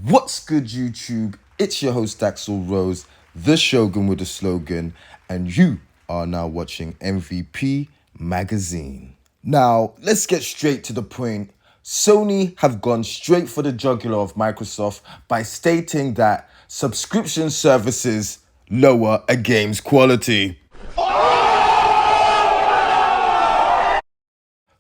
What's good, YouTube? It's your host Axel Rose, the Shogun with a slogan, and you are now watching MVP Magazine. Now, let's get straight to the point. Sony have gone straight for the jugular of Microsoft by stating that subscription services lower a game's quality.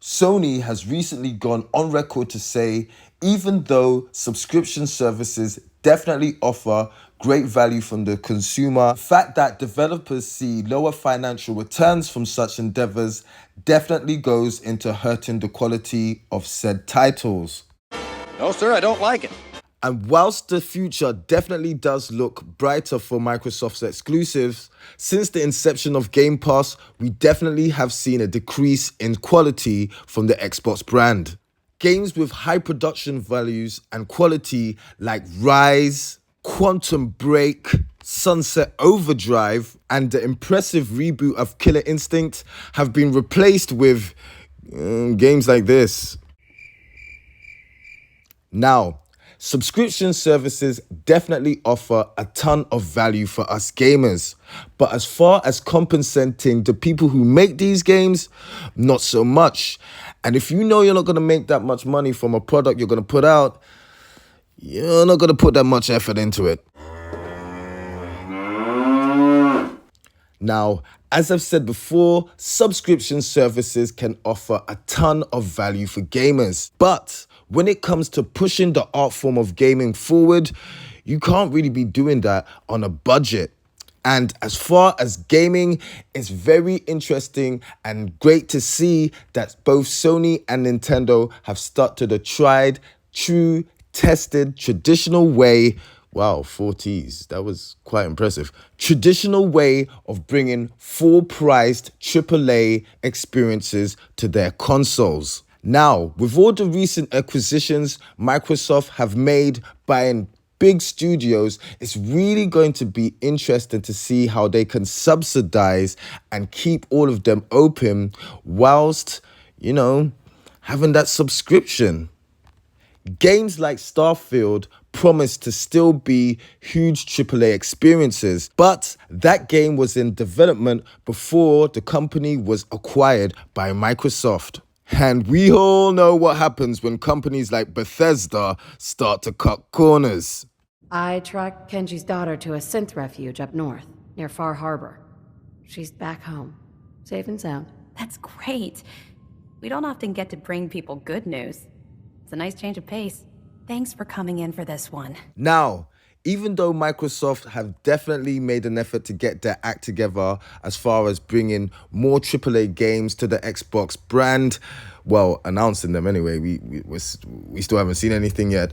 Sony has recently gone on record to say, even though subscription services definitely offer great value from the consumer, the fact that developers see lower financial returns from such endeavors definitely goes into hurting the quality of said titles. No, sir, I don't like it. And whilst the future definitely does look brighter for Microsoft's exclusives, since the inception of GamePass, we definitely have seen a decrease in quality from the Xbox brand. Games with high production values and quality like Rise, Quantum Break, Sunset Overdrive, and the impressive reboot of Killer Instinct have been replaced with games like this. Now, subscription services definitely offer a ton of value for us gamers, but as far as compensating the people who make these games, not so much. And if you know you're not going to make that much money from a product you're going to put out, you're not going to put that much effort into it. Now, as I've said before, subscription services can offer a ton of value for gamers, but when it comes to pushing the art form of gaming forward, you can't really be doing that on a budget. And as far as gaming, it's very interesting and great to see that both Sony and Nintendo have stuck to the tried, true, tested, traditional way. Wow, 4 T's. That was quite impressive. Traditional way of bringing full-priced AAA experiences to their consoles. Now, with all the recent acquisitions Microsoft have made buying big studios, it's really going to be interesting to see how they can subsidize and keep all of them open whilst, having that subscription. Games like Starfield promise to still be huge AAA experiences, but that game was in development before the company was acquired by Microsoft. And we all know what happens when companies like Bethesda start to cut corners. I tracked Kenji's daughter to a synth refuge up north, near Far Harbor. She's back home, safe and sound. That's great. We don't often get to bring people good news. It's a nice change of pace. Thanks for coming in for this one. Now, even though Microsoft have definitely made an effort to get their act together as far as bringing more AAA games to the Xbox brand, well, announcing them anyway, we still haven't seen anything yet.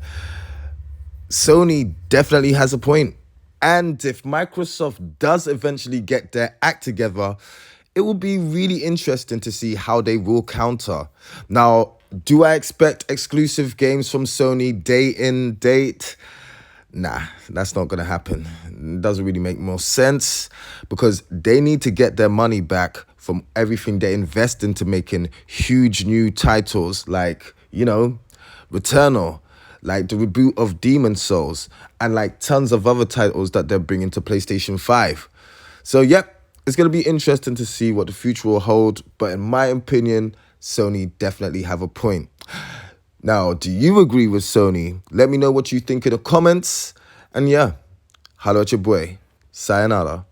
Sony definitely has a point. And if Microsoft does eventually get their act together, it will be really interesting to see how they will counter. Now, do I expect exclusive games from Sony day in, date? Nah, that's not going to happen. It doesn't really make more sense because they need to get their money back from everything they invest into making huge new titles like, Returnal, like the reboot of Demon's Souls, and like tons of other titles that they're bringing to PlayStation 5. So, yep, it's going to be interesting to see what the future will hold. But in my opinion, Sony definitely have a point. Now, do you agree with Sony? Let me know what you think in the comments. And yeah, holla at your boy. Sayonara.